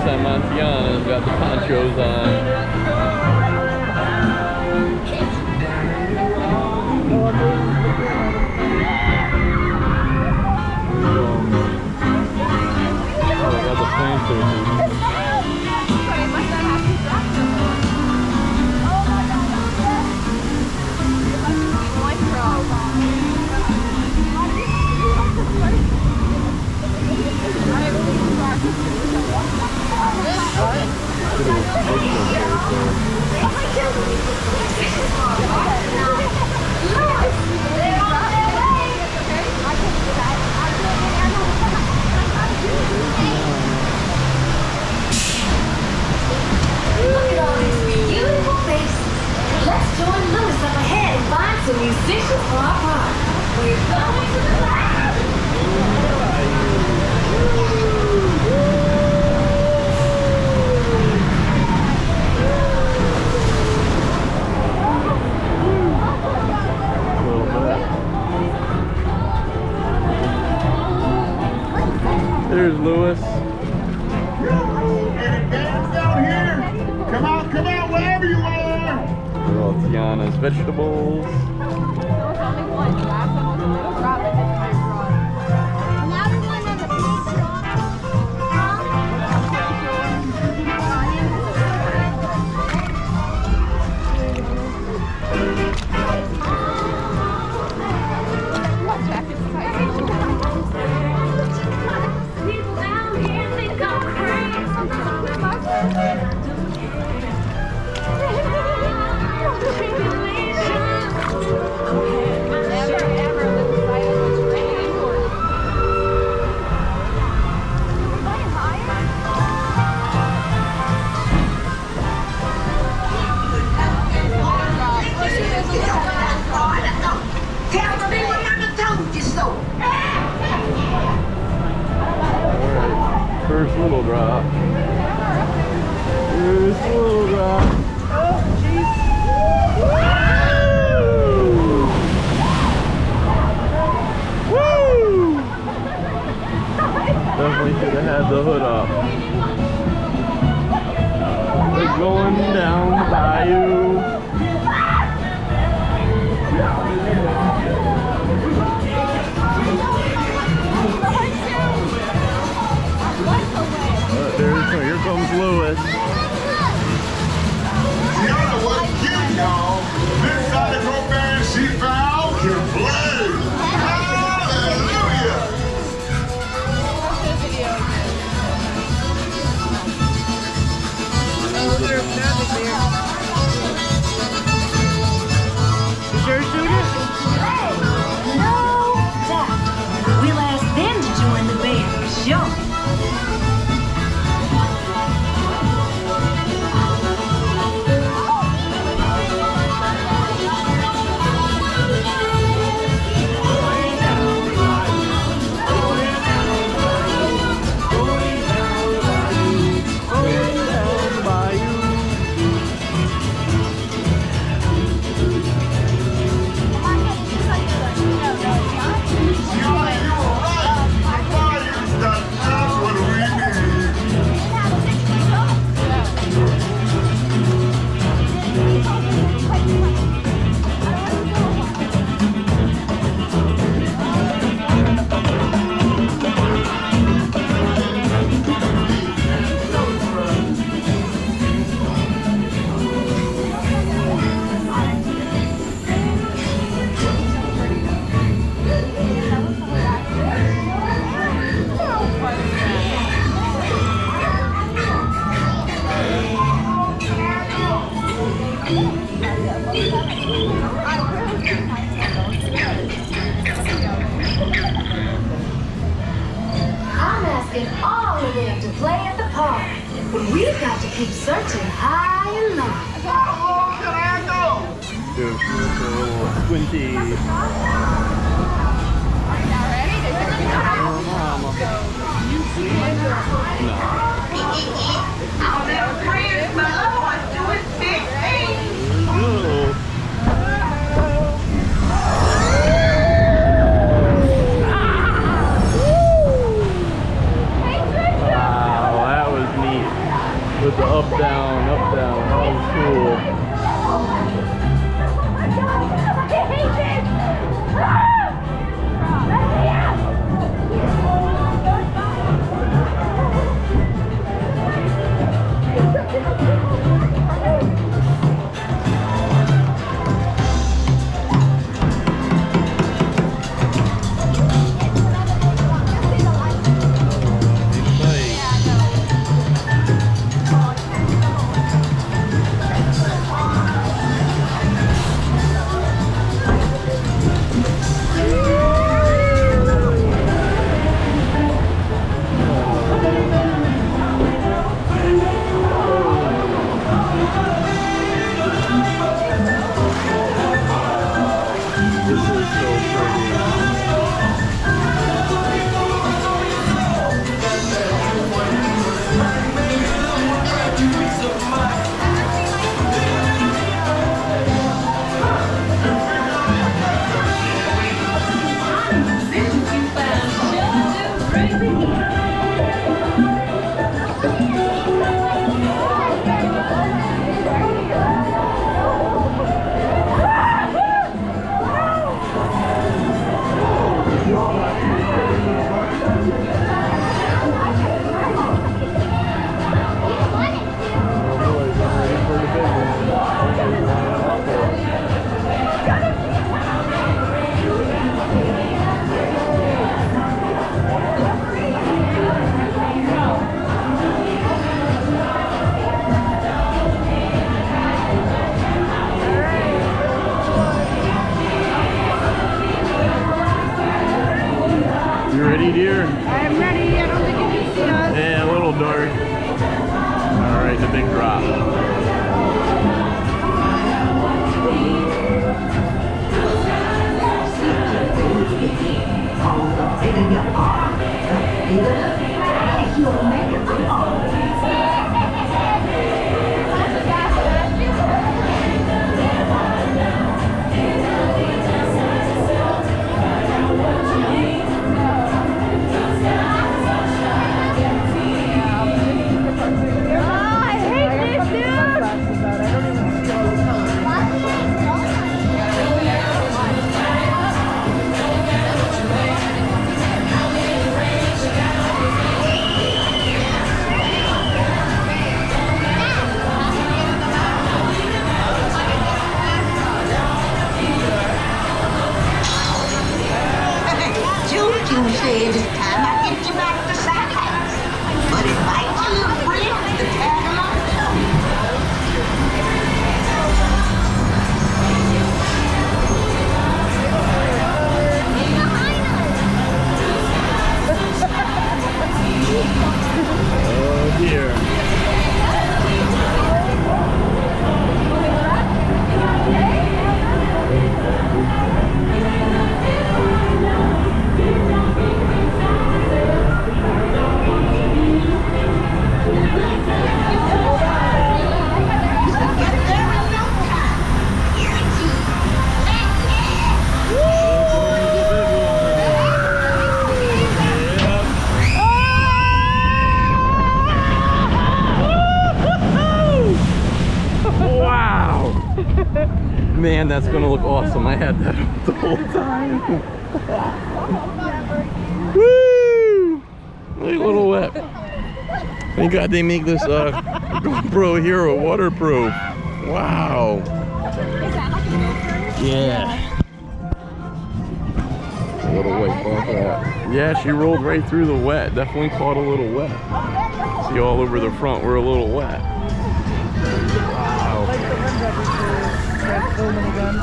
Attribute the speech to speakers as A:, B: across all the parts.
A: time on Tianas, got the ponchos on.
B: Some musicians for our party. We're going to the Bayou.
A: There's Lewis.
C: Any bands down here? Come out, wherever you are.
A: We're all Tianas vegetables. First little drop. First little drop. Oh, jeez. Woo! Definitely should have had the hood up. We're going down the bayou. Here comes Lewis.
C: Tiana wasn't cute, y'all. This side of her band she found can play. Hallelujah.
D: Oh, there's nothing there. You sure shoot it?
B: No doubt. We'll ask them to join the band for sure. We've got to keep searching high and low.
C: How long can I go?
A: Dude, it's a little squinty.
E: Are you not ready?
C: I'll never friends, my Lord, doing big things.
A: Wow, that was neat. You ready, dear?
D: I'm ready. I don't think you can see us.
A: Yeah, a little dark. All right, the big drop.
E: Choo-choo said it's time I get you back to science. But invite your little friends to tag along too.
A: Oh dear. Wow! Man, that's gonna look awesome. I had that the whole time. Woo! Look, a little wet. Thank God they make this GoPro Hero waterproof. Wow. Yeah. A little wipe off of that. Yeah, she rolled right through the wet. Definitely caught a little wet. See, all over the front, we're a little wet. Wow.
D: Like the ones that we have so many guns.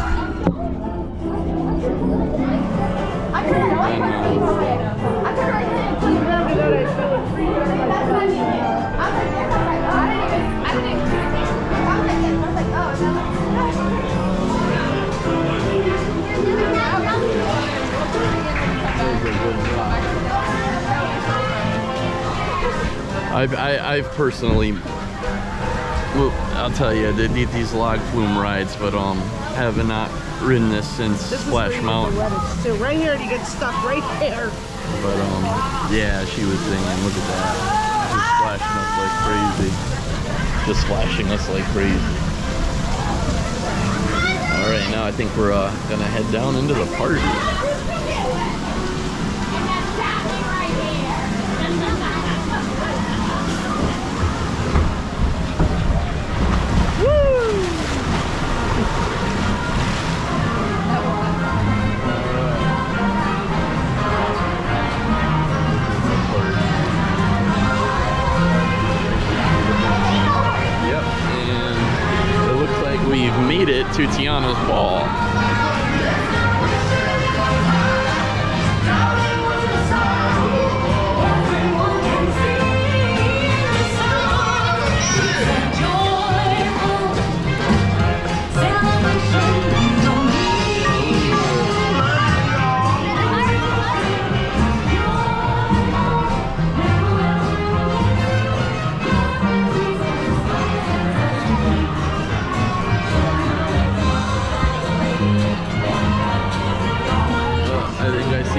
A: I've personally, well, I'll tell you, they need these log flume rides, but have not ridden this since Splash Mountain.
D: So right here, you get stuck right there.
A: But yeah, she was singing. Look at that, just flashing us like crazy. All right, now I think we're gonna head down into the party. We've made it to Tiana's ball.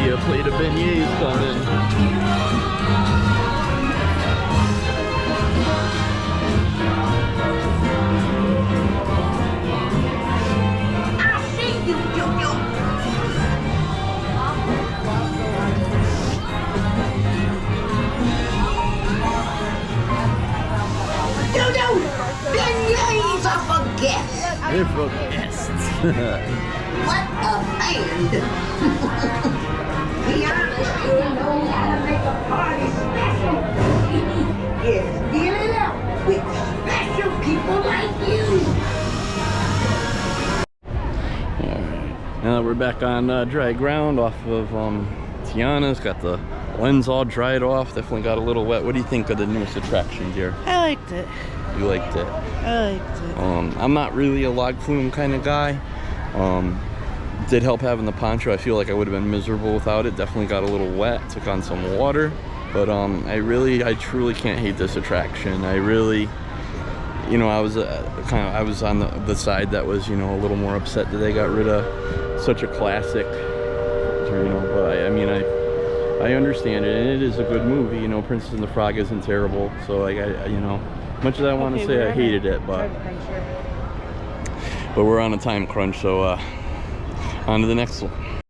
A: A plate of beignets coming.
E: I see you, Yo-Yo. Yo-Yo, beignets are for guests.
A: They're for guests.
E: What a band. Tianas sure knows how to make a party special. Yes, fill it up with special people like you.
A: Alright, now that we're back on dry ground off of Tianas, got the lens all dried off, definitely got a little wet. What do you think of the newest attraction, dear?
D: I liked it.
A: You liked it?
D: I liked it.
A: I'm not really a log flume kind of guy. Did help having the poncho. I feel like I would have been miserable without it. Definitely got a little wet, took on some water. But I truly can't hate this attraction. I really, you know, I was on the side that was, you know, a little more upset that they got rid of such a classic, you know. But I mean, I understand it, and it is a good movie. You know, Princess and the Frog isn't terrible. So like, you know, much as I want to say I hated it, but we're on a time crunch. So on to the next one.